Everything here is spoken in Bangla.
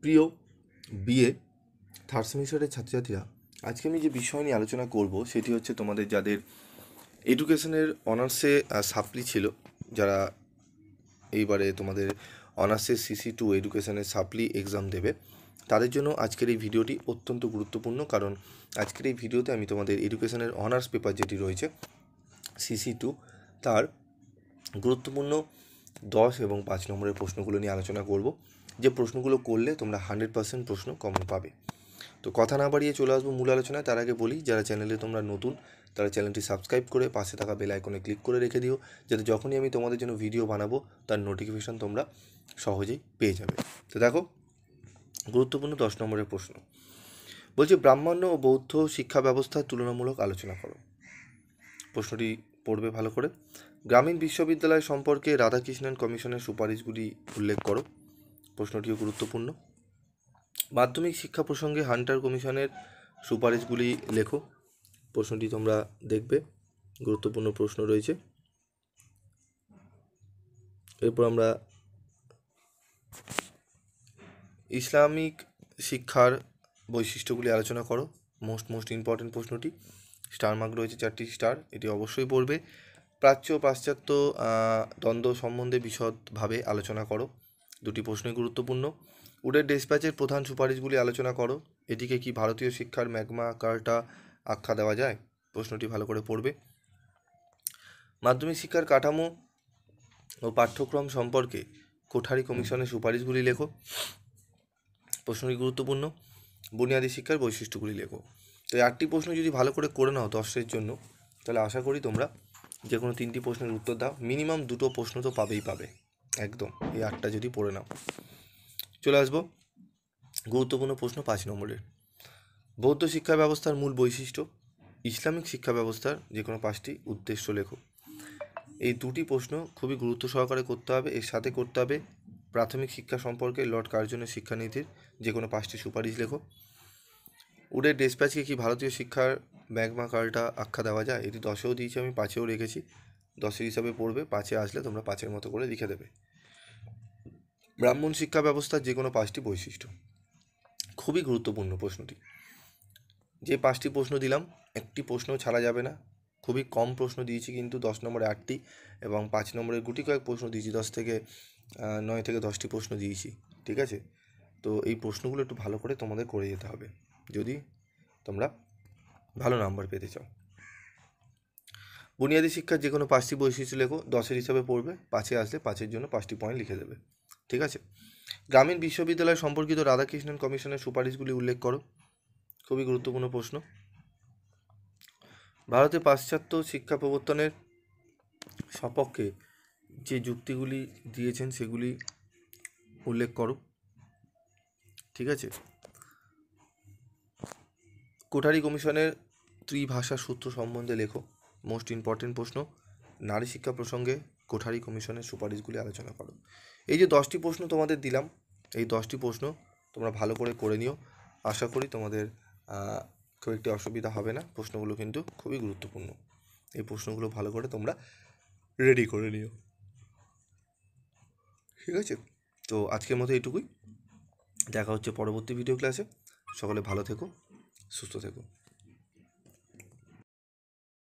প্রিয় বিএ থার্ড সেমিস্টারের ছাত্রছাত্রীরা, আজকে আমি যে বিষয় নিয়ে আলোচনা করব সেটি হচ্ছে তোমাদের যাদের এডুকেশনের অনার্সে সাপ্লি ছিল, যারা এইবারে তোমাদের অনার্সের CC2 এডুকেশনের সাপ্লি এক্সাম দেবে, তাদের জন্য আজকের এই ভিডিওটি অত্যন্ত গুরুত্বপূর্ণ। কারণ আজকের এই ভিডিওতে আমি তোমাদের এডুকেশনের অনার্স পেপার যেটি রয়েছে CC2 তার গুরুত্বপূর্ণ 10 এবং 5 নম্বরের প্রশ্নগুলো নিয়ে আলোচনা করব, যে প্রশ্নগুলো করলে তোমরা 100% প্রশ্ন কমন পাবে। তো কথা না বাড়িয়ে চলে আসবো মূল আলোচনায়। তার আগে বলি, যারা চ্যানেলে তোমরা নতুন তারা চ্যানেলটি সাবস্ক্রাইব করে পাশে থাকা বেল আইকনে ক্লিক করে রেখে দিও, যাতে যখনই আমি তোমাদের জন্য ভিডিও বানাবো তার নোটিফিকেশান তোমরা সহজেই পেয়ে যাবে। তো দেখো, গুরুত্বপূর্ণ 10 নম্বরের প্রশ্ন বলছে, ব্রাহ্মণ্য ও বৌদ্ধ শিক্ষা ব্যবস্থার তুলনামূলক আলোচনা করো। প্রশ্নটি পড়বে ভালো করে। গ্রামীণ বিশ্ববিদ্যালয় সম্পর্কে রাধাকৃষ্ণন কমিশনের সুপারিশগুলি উল্লেখ করো। প্রশ্নটিও গুরুত্বপূর্ণ। মাধ্যমিক শিক্ষা প্রসঙ্গে হান্টার কমিশনের সুপারিশগুলি লেখো। প্রশ্নটি তোমরা দেখবে, গুরুত্বপূর্ণ প্রশ্ন রয়েছে। এরপর আমরা ইসলামিক শিক্ষার বৈশিষ্ট্যগুলি আলোচনা করো। মোস্ট ইম্পর্টেন্ট প্রশ্নটি, স্টার মার্ক রয়েছে 4টি স্টার, এটি অবশ্যই পড়বে। প্রাচ্য পাশ্চাত্য দ্বন্দ্ব সম্বন্ধে বিশদভাবে আলোচনা করো। 2টি প্রশ্নই গুরুত্বপূর্ণ। উডের ডেসপ্যাচের প্রধান সুপারিশগুলি আলোচনা করো। এটিকে কি ভারতীয় শিক্ষার ম্যাগমা কার্টা আখ্যা দেওয়া যায়? প্রশ্নটি ভালো করে পড়বে। মাধ্যমিক শিক্ষার কাঠামো ও পাঠ্যক্রম সম্পর্কে কোঠারি কমিশনের সুপারিশগুলি লেখো। প্রশ্নটি গুরুত্বপূর্ণ। বুনিয়াদী শিক্ষার বৈশিষ্ট্যগুলি লেখো। তো এই 8টি প্রশ্ন যদি ভালো করে করে নাও 10-এর জন্য, তাহলে আশা করি তোমরা যে কোনো 3টি প্রশ্নের উত্তর দাও, মিনিমাম 2টো প্রশ্ন তো পাবে একদম, এই 8টা যদি পড়ে নাও। চলে আসবো গুরুত্বপূর্ণ প্রশ্ন 5 নম্বরের। বৌদ্ধ শিক্ষা ব্যবস্থার মূল বৈশিষ্ট্য। ইসলামিক শিক্ষা ব্যবস্থার যে কোনো 5টি উদ্দেশ্য লেখো। এই 2টি প্রশ্ন খুবই গুরুত্ব সহকারে করতে হবে। এর সাথে করতে হবে প্রাথমিক শিক্ষা সম্পর্কে লর্ড কার্জনের শিক্ষানীতির যে কোনো 5টি সুপারিশ লেখো। উডের ডেসপ্যাচকে কি ভারতীয় শিক্ষার ম্যাগমা কার্টা আখ্যা দেওয়া যায়? এটি 10এও দিয়েছি আমি, 5এও রেখেছি। 10-এর হিসাবে পড়বে, 5-এ আসলে তোমরা 5-এর মতো করে লিখে দেবে। ব্রাহ্মণ শিক্ষা ব্যবস্থার যে কোনো 5টি বৈশিষ্ট্য, খুবই গুরুত্বপূর্ণ প্রশ্নটি। যে 5টি প্রশ্ন দিলাম, একটি প্রশ্নও ছাড়া যাবে না। খুবই কম প্রশ্ন দিয়েছি কিন্তু 10 নম্বরে 8টি এবং 5 নম্বরের গুটি কয়েক প্রশ্ন দিয়েছি, 9 থেকে 10টি প্রশ্ন দিয়েছি, ঠিক আছে? তো এই প্রশ্নগুলো একটু ভালো করে তোমাদের করে যেতে হবে যদি তোমরা ভালো নাম্বার পেতে চাও। বুনিয়াদী শিক্ষার যে কোনো 5টি বৈশিষ্ট্য লেখো। 10-এর হিসাবে পড়বে, 5-এ আসলে 5-এর জন্য 5টি পয়েন্ট লিখে দেবে, ঠিক আছে? গ্রামীণ বিশ্ববিদ্যালয় সম্পর্কিত রাধাকৃষ্ণন কমিশনের সুপারিশগুলি উল্লেখ করো। খুবই গুরুত্বপূর্ণ প্রশ্ন। ভারতে পাশ্চাত্য শিক্ষা প্রবর্তনের সপক্ষে যে যুক্তিগুলি দিয়েছেন সেগুলি উল্লেখ করো, ঠিক আছে? কোঠারি কমিশনের ত্রিভাষা সূত্র সম্বন্ধে লেখো। মোস্ট ইম্পর্টেন্ট প্রশ্ন। নারী শিক্ষা প্রসঙ্গে কোঠারি কমিশনের সুপারিশগুলি আলোচনা করো। এই যে 10টি প্রশ্ন তোমাদের দিলাম, এই 10টি প্রশ্ন তোমরা ভালো করে করে নিও। আশা করি তোমাদের খুব একটি অসুবিধা হবে না। প্রশ্নগুলো কিন্তু খুবই গুরুত্বপূর্ণ। এই প্রশ্নগুলো ভালো করে তোমরা রেডি করে নিও, ঠিক আছে? তো আজকের মতো এইটুকুই। দেখা হচ্ছে পরবর্তী ভিডিও ক্লাসে। সকলে ভালো থেকো, সুস্থ থেকো।